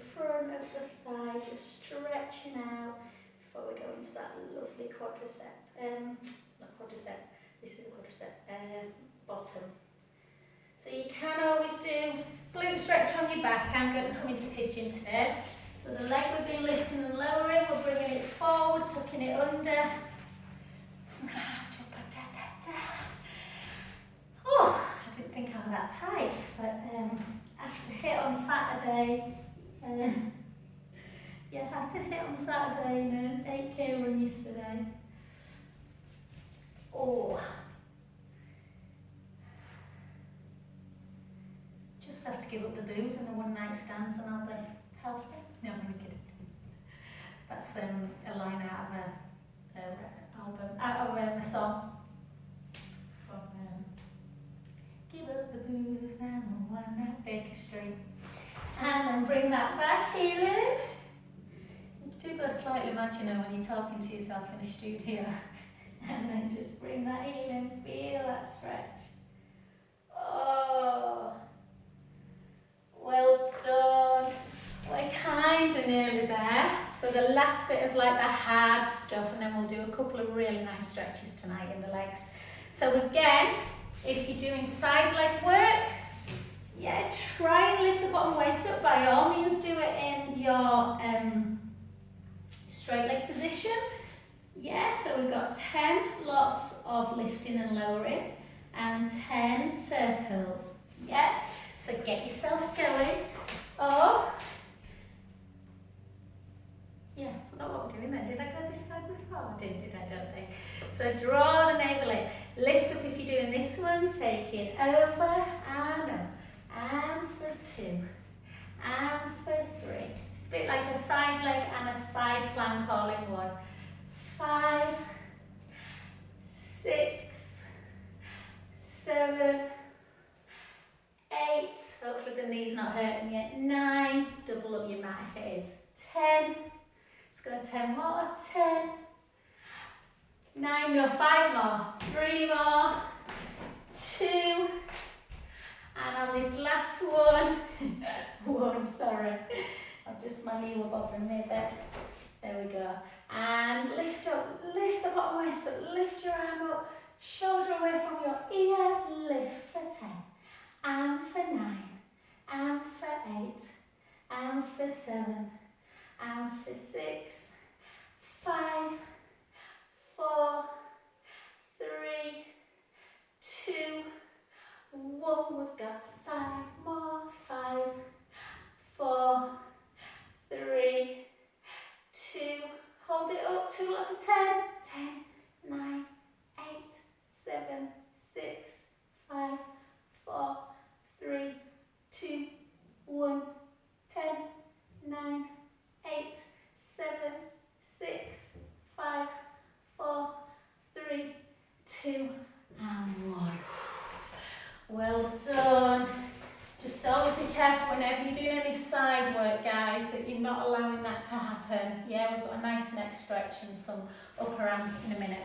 front of the thigh, just stretching out before we go into that lovely quadricep. Not quadricep, this is the quadricep, bottom. So you can always do glute stretch on your back. I'm going to come into pigeon today. So the leg we've been lifting and lowering, we're bringing it forward, tucking it under. Oh, I didn't think I was that tight, but after hit on Saturday, after hit on Saturday in an 8k run yesterday. Oh, just have to give up the booze and the one night stands and I'll be healthy. No, I'm really kidding. That's a line out of a song from Give Up the Booze and the One Night Baker Street. And then bring that back, healing. You do go slightly mad, you know, when you're talking to yourself in a studio. And then just bring that healing, feel that stretch. Oh, well done. We're kind of nearly there. So the last bit of like the hard stuff, and then we'll do a couple of really nice stretches tonight in the legs. So again, if you're doing side leg work, try and lift the bottom waist up. By all means, do it in your straight leg position. So we've got 10 lots of lifting and lowering and 10 circles. So get yourself going. Oh, not what we're doing then. Did I go this side before? I did I? Don't think. So draw the navel in. Lift up if you're doing this one. Take it over and up. And for 2. And for 3. It's a bit like a side leg and a side plank all in one. 5, 6, 7, 8. Hopefully the knee's not hurting yet. 9. Double up your mat if it is. 10. Let's go 10 more. 10. 9 more. 5 more. 3 more. 2. And on this last one, my knee will bother me a bit. There we go. And lift up, lift the bottom waist up, lift your arm up, shoulder away from your ear, lift for 10, and for 9, and for 8, and for 7, and for 6, 5, 4, 3, 2, 1. We've got 5 more. 5, 4, 3, 2. Hold it up. 2 lots of 10. 10, 9, 8, 7, 6, 5, 4, 3, 2, 1. 10, 9, 8, 7, 6, 5, 4, 3, 2, and 1. Well done. Just always be careful whenever you're doing any side work, guys, that you're not allowing that to happen. Yeah, we've got a nice neck stretch and some upper arms in a minute.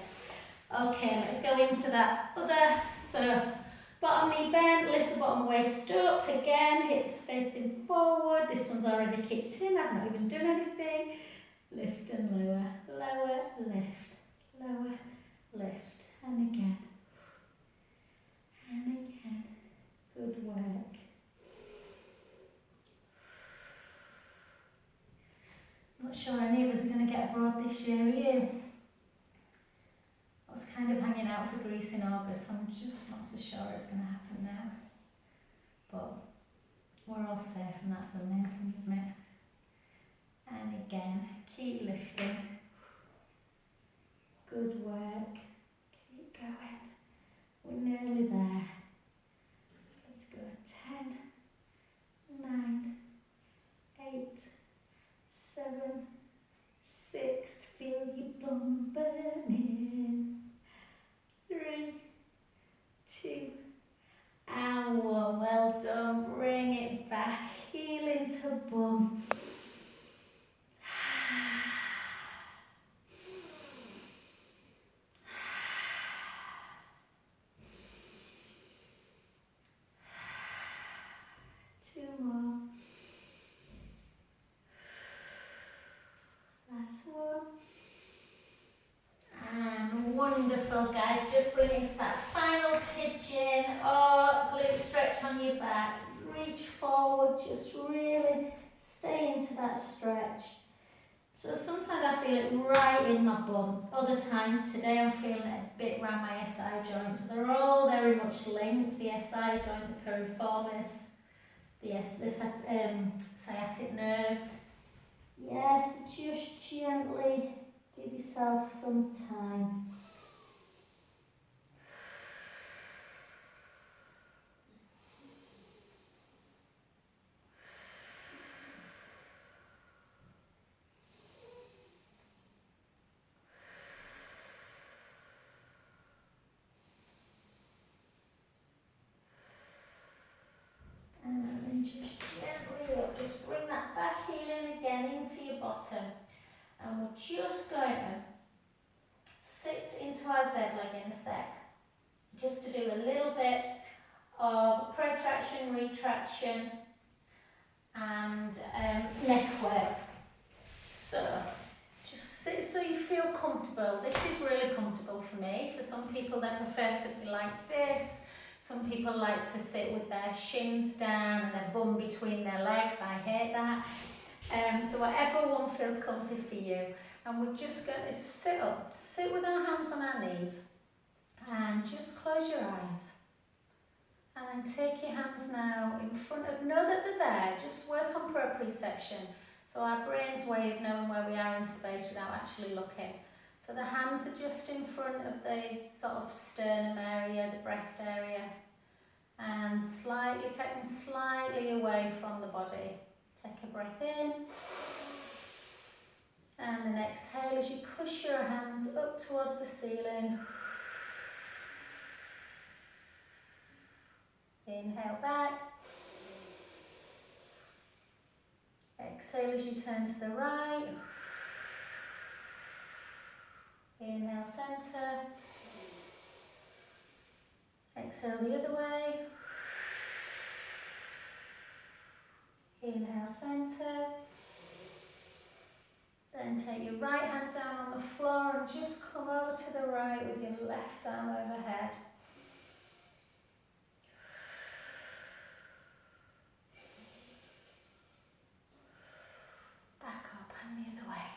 Okay, let's go into that other. So, bottom knee bent, lift the bottom waist up. Again, hips facing forward. This one's already kicked in. I've not even done anything. Lift and lower, lower, lift, lower, lift, and again. And again. Good work. Not sure any of us are going to get abroad this year, are you? I was kind of hanging out for Greece in August. I'm just not so sure it's going to happen now. But we're all safe, and that's the main thing, isn't it? And again, keep lifting. Good work. Keep going. We're nearly there. Let's go. 10, 9, 8, 7, 6. Feel your bum burning. 3, 2, and 1. Well done. Bring it back. Heel into bum. Two more. Last one. And wonderful, guys. Just bring it into that final pigeon or glute stretch on your back. Reach forward, just really stay into that stretch. So sometimes I feel it right in my bum. Other times today I'm feeling it a bit around my SI joint. So they're all very much linked. The SI joint, the piriformis, the sciatic nerve. Yes, just gently give yourself some time. And then just gently up, just bring that back heel in again into your bottom. And we're just going to sit into our Z leg in a sec. Just to do a little bit of protraction, retraction and neck work. So just sit so you feel comfortable. This is really comfortable for me. For some people they prefer to be like this. Some people like to sit with their shins down and their bum between their legs. I hate that. So whatever one feels comfy for you. And we're just going to sit up, sit with our hands on our knees and just close your eyes. And then take your hands now in front of, know that they're there, just work on proprioception. So our brain's way of knowing where we are in space without actually looking. So the hands are just in front of the sort of sternum area, the breast area. And slightly, take them slightly away from the body. Take a breath in. And then exhale as you push your hands up towards the ceiling. Inhale back. Exhale as you turn to the right. Inhale, centre. Exhale the other way. Inhale, centre. Then take your right hand down on the floor and just come over to the right with your left arm overhead. Back up and the other way.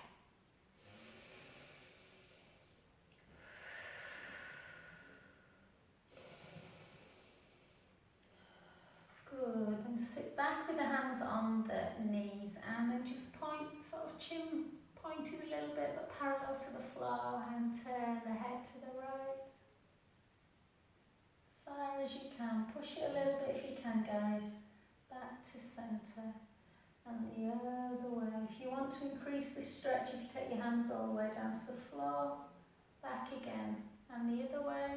Good, and sit back with the hands on the knees and then just point, sort of chin pointed a little bit but parallel to the floor and turn the head to the right. As far as you can, push it a little bit if you can, guys, back to centre and the other way. If you want to increase this stretch, if you take your hands all the way down to the floor, back again and the other way.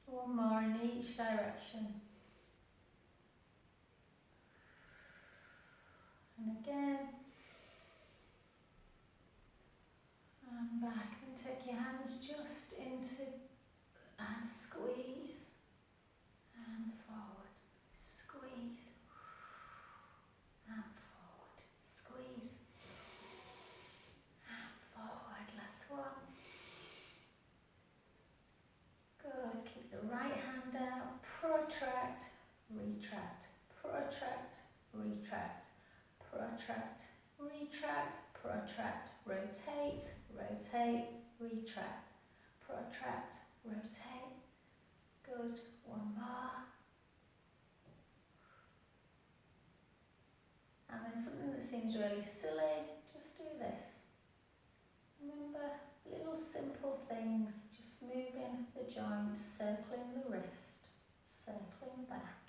One more in each direction. And again. And back. And take your hands just into and squeeze. And forward. Squeeze. And forward. Squeeze. And forward. Last one. Good. Keep the right hand out. Protract. Retract. Protract. Retract. Protract. Retract. Protract. Rotate. Rotate. Retract. Protract. Rotate. Good. One more. And then something that seems really silly, just do this. Remember, little simple things, just moving the joints, circling the wrist, circling back.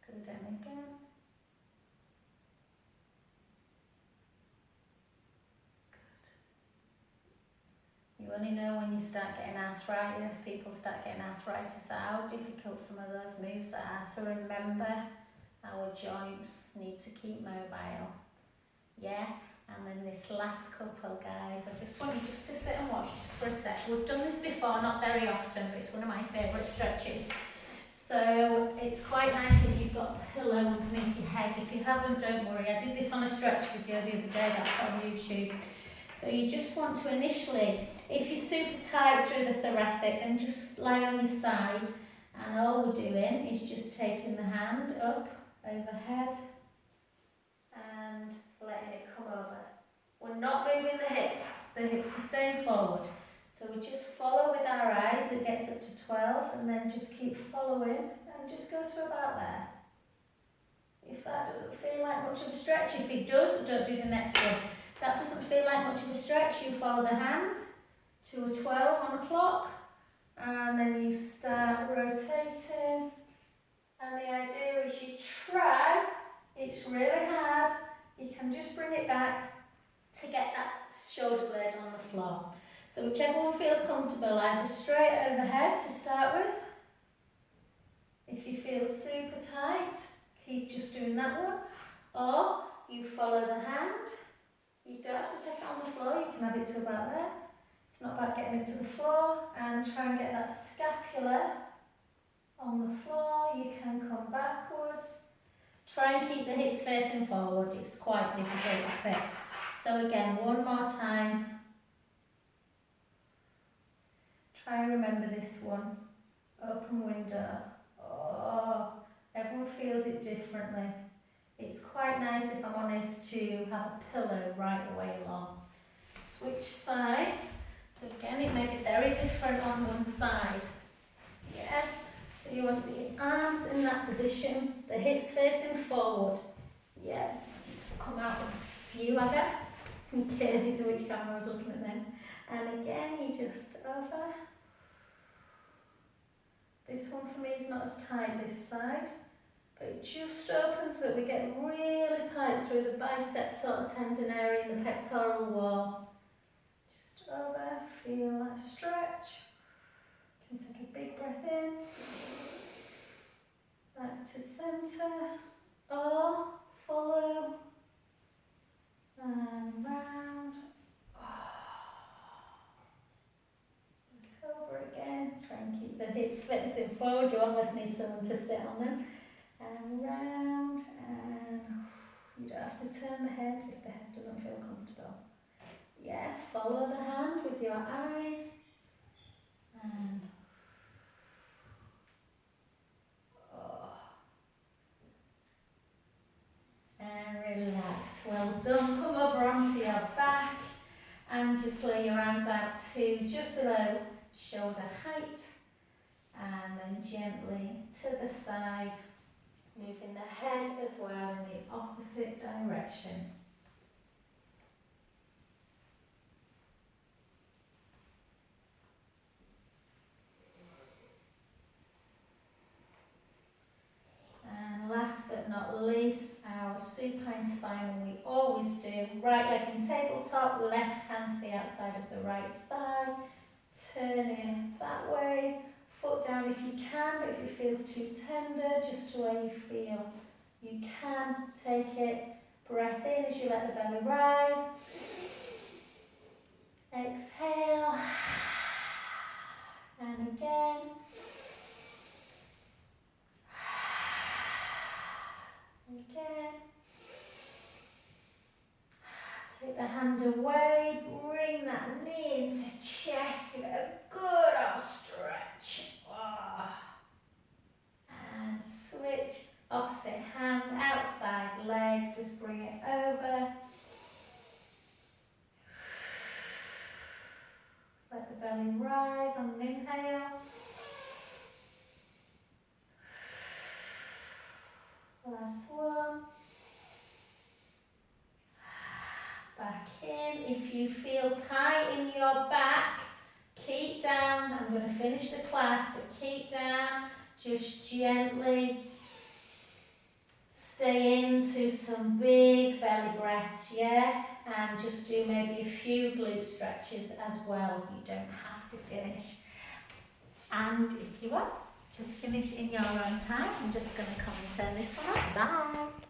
Good, and again. You only know when you start getting arthritis, people start getting arthritis, how difficult some of those moves are. So remember, our joints need to keep mobile. Yeah? And then this last couple, guys, I just want you just to sit and watch just for a second. set. We've done this before, not very often, but it's one of my favourite stretches. So it's quite nice if you've got a pillow underneath your head. If you haven't, don't worry. I did this on a stretch video the other day that I put on YouTube. So you just want to initially, if you're super tight through the thoracic, then just lie on your side. And all we're doing is just taking the hand up, overhead, and letting it come over. We're not moving the hips are staying forward. So we just follow with our eyes, it gets up to 12, and then just keep following, and just go to about there. If that doesn't feel like much of a stretch, if it does, don't do the next one. If that doesn't feel like much of a stretch, you follow the hand to a 12 on a clock, and then you start rotating. And the idea is you try, it's really hard, you can just bring it back to get that shoulder blade on the floor. So whichever one feels comfortable, either straight overhead to start with. If you feel super tight, keep just doing that one. Or you follow the hand. You don't have to take it on the floor, you can have it to about there. It's not about getting it to the floor, and try and get that scapula on the floor. You can come backwards. Try and keep the hips facing forward, it's quite difficult a bit. So again, one more time. Try and remember this one. Open window. Oh, everyone feels it differently. It's quite nice, if I'm honest, to have a pillow right the way along. Switch sides. So again, it may be very different on one side. Yeah. So you want the arms in that position, the hips facing forward. Yeah. Come out with a few, I bet. Okay, I didn't know which camera I was looking at then. And again, you just over. This one for me is not as tight this side, but it just opens so we get really tight through the bicep sort of tendon area in the pectoral wall. Just over, feel that stretch. You can take a big breath in. Back to centre, or follow, and round. Over again, try and keep the hips facing forward, you almost need someone to sit on them. And round, and you don't have to turn the head if the head doesn't feel comfortable. Yeah, follow the hand with your eyes. And and relax. Well done. Come over onto your back and just lay your arms out to just below shoulder height, and then gently to the side, moving the head as well in the opposite direction. And last but not least, our supine spine, we always do. Right leg in tabletop, left hand to the outside of the right thigh, turning that way, foot down if you can, but if it feels too tender, just to where you feel you can, take it. Breath in as you let the belly rise. Exhale. And again. Again. Take the hand away, bring that knee into chest, give it a good old stretch. And switch, opposite hand, outside leg, just bring it over. Let the belly rise on an inhale. Last one. Back in. If you feel tight in your back, keep down. I'm going to finish the class, but keep down. Just gently stay into some big belly breaths, yeah? And just do maybe a few glute stretches as well. You don't have to finish. And if you want, just finish in your own time. I'm just going to come and turn this one up. Bye.